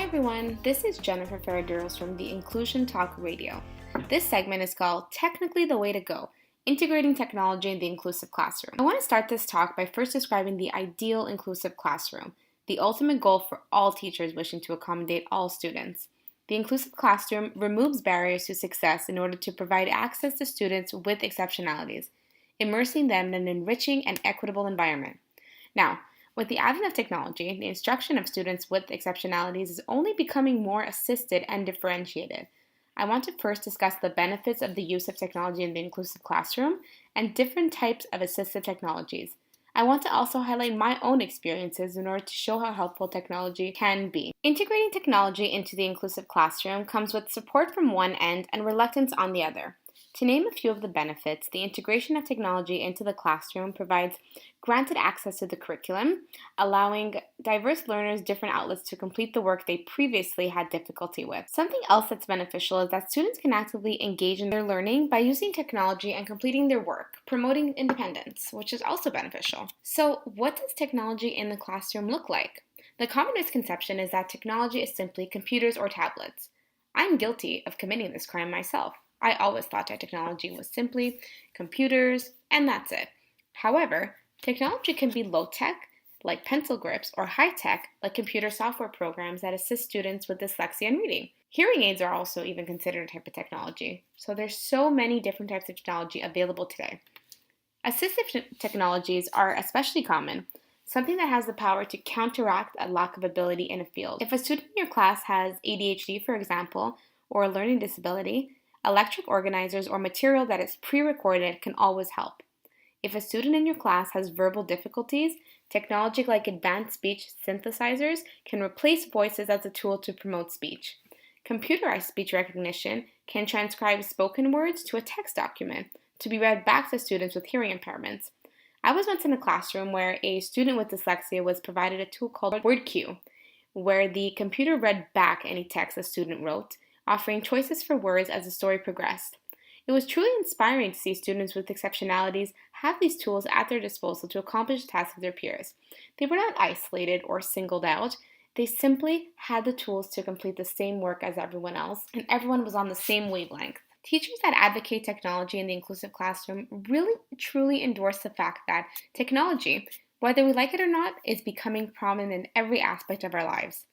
everyone, this is Jennifer Ferraduros from the Inclusion Talk Radio. This segment is called Technically the Way to Go, Integrating Technology in the Inclusive Classroom. I want to start this talk by first describing the ideal inclusive classroom, the ultimate goal for all teachers wishing to accommodate all students. The inclusive classroom removes barriers to success in order to provide access to students with exceptionalities, immersing them in an enriching and equitable environment. Now, with the advent of technology, the instruction of students with exceptionalities is only becoming more assisted and differentiated. I want to first discuss the benefits of the use of technology in the inclusive classroom and different types of assistive technologies. I want to also highlight my own experiences in order to show how helpful technology can be. Integrating technology into the inclusive classroom comes with support from one end and reluctance on the other. To name a few of the benefits, the integration of technology into the classroom provides granted access to the curriculum, allowing diverse learners different outlets to complete the work they previously had difficulty with. Something else that's beneficial is that students can actively engage in their learning by using technology and completing their work, promoting independence, which is also beneficial. So, what does technology in the classroom look like? The common misconception is that technology is simply computers or tablets. I'm guilty of committing this crime myself. I always thought that technology was simply computers and that's it. However, technology can be low-tech, like pencil grips, or high-tech, like computer software programs that assist students with dyslexia and reading. Hearing aids are also even considered a type of technology. So there's so many different types of technology available today. Assistive technologies are especially common, something that has the power to counteract a lack of ability in a field. If a student in your class has ADHD, for example, or a learning disability, electric organizers or material that is pre-recorded can always help. If a student in your class has verbal difficulties, technology like advanced speech synthesizers can replace voices as a tool to promote speech. Computerized speech recognition can transcribe spoken words to a text document to be read back to students with hearing impairments. I was once in a classroom where a student with dyslexia was provided a tool called WordQ, where the computer read back any text a student wrote, offering choices for words as the story progressed. It was truly inspiring to see students with exceptionalities have these tools at their disposal to accomplish the tasks of their peers. They were not isolated or singled out. They simply had the tools to complete the same work as everyone else, and everyone was on the same wavelength. Teachers that advocate technology in the inclusive classroom really truly endorse the fact that technology, whether we like it or not, is becoming prominent in every aspect of our lives.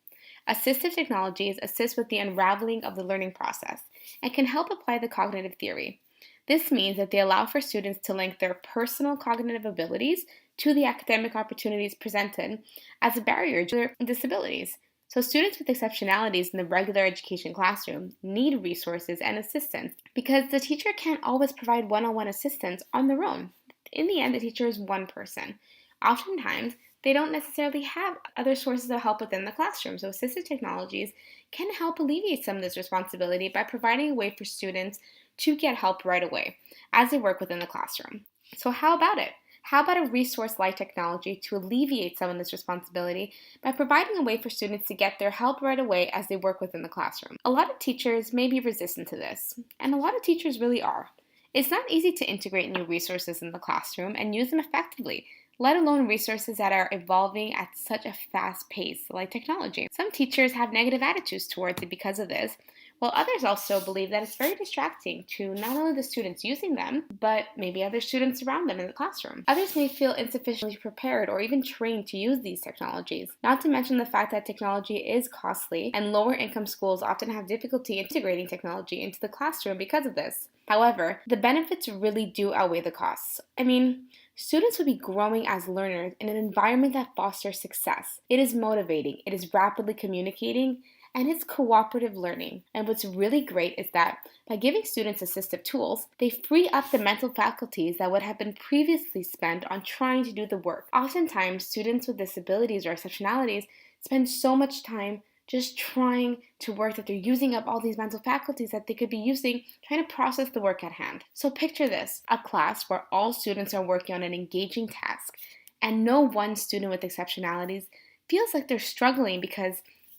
Assistive technologies assist with the unraveling of the learning process and can help apply the cognitive theory. This means that they allow for students to link their personal cognitive abilities to the academic opportunities presented as a barrier to their disabilities. So students with exceptionalities in the regular education classroom need resources and assistance because the teacher can't always provide one-on-one assistance on their own. In the end, the teacher is one person. Oftentimes, they don't necessarily have other sources of help within the classroom. So assistive technologies can help alleviate some of this responsibility by providing a way for students to get help right away as they work within the classroom. So how about it? How about a resource like technology to alleviate some of this responsibility by providing a way for students to get their help right away as they work within the classroom? A lot of teachers may be resistant to this, and a lot of teachers really are. It's not easy to integrate new resources in the classroom and use them effectively, let alone resources that are evolving at such a fast pace like technology. Some teachers have negative attitudes towards it because of this, while others also believe that it's very distracting to not only the students using them, but maybe other students around them in the classroom. Others may feel insufficiently prepared or even trained to use these technologies, not to mention the fact that technology is costly and lower income schools often have difficulty integrating technology into the classroom because of this. However, the benefits really do outweigh the costs. Students will be growing as learners in an environment that fosters success. It is motivating, it is rapidly communicating, and it's cooperative learning. And what's really great is that by giving students assistive tools, they free up the mental faculties that would have been previously spent on trying to do the work. Oftentimes, students with disabilities or exceptionalities spend so much time just trying to work that they're using up all these mental faculties that they could be using trying to process the work at hand. So picture this, a class where all students are working on an engaging task and no one student with exceptionalities feels like they're struggling because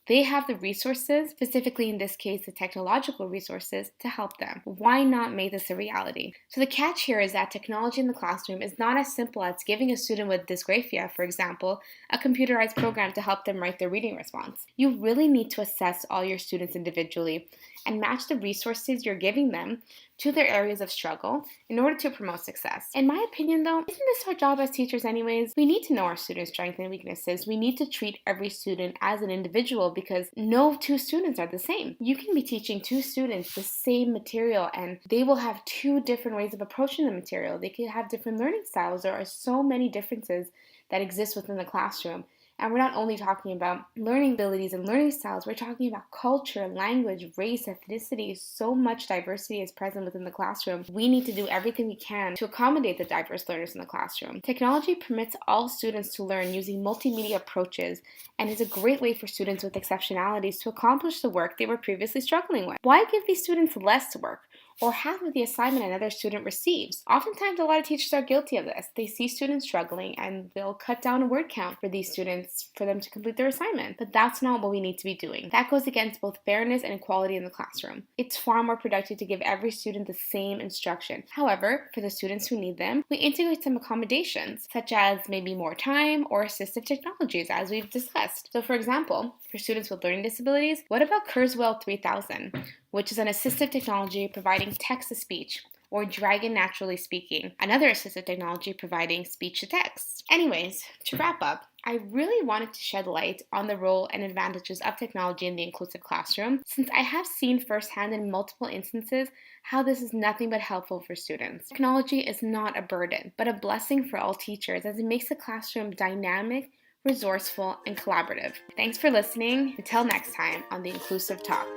They have the resources, specifically in this case, the technological resources, to help them. Why not make this a reality? So the catch here is that technology in the classroom is not as simple as giving a student with dysgraphia, for example, a computerized program to help them write their reading response. You really need to assess all your students individually and match the resources you're giving them to their areas of struggle in order to promote success. In my opinion, though, isn't this our job as teachers anyways? We need to know our students' strengths and weaknesses. We need to treat every student as an individual because no two students are the same. You can be teaching two students the same material and they will have two different ways of approaching the material. They could have different learning styles. There are so many differences that exist within the classroom. And we're not only talking about learning abilities and learning styles, we're talking about culture, language, race, ethnicity. So much diversity is present within the classroom. We need to do everything we can to accommodate the diverse learners in the classroom. Technology permits all students to learn using multimedia approaches and is a great way for students with exceptionalities to accomplish the work they were previously struggling with. Why give these students less work or half of the assignment another student receives? Oftentimes, a lot of teachers are guilty of this. They see students struggling and they'll cut down a word count for these students for them to complete their assignment. But that's not what we need to be doing. That goes against both fairness and equality in the classroom. It's far more productive to give every student the same instruction. However, for the students who need them, we integrate some accommodations, such as maybe more time or assistive technologies, as we've discussed. So for example, for students with learning disabilities, what about Kurzweil 3000? Which is an assistive technology providing text-to-speech, or Dragon Naturally Speaking, another assistive technology providing speech-to-text. Anyways, to wrap up, I really wanted to shed light on the role and advantages of technology in the inclusive classroom, since I have seen firsthand in multiple instances how this is nothing but helpful for students. Technology is not a burden, but a blessing for all teachers as it makes the classroom dynamic, resourceful, and collaborative. Thanks for listening. Until next time on The Inclusive Talk.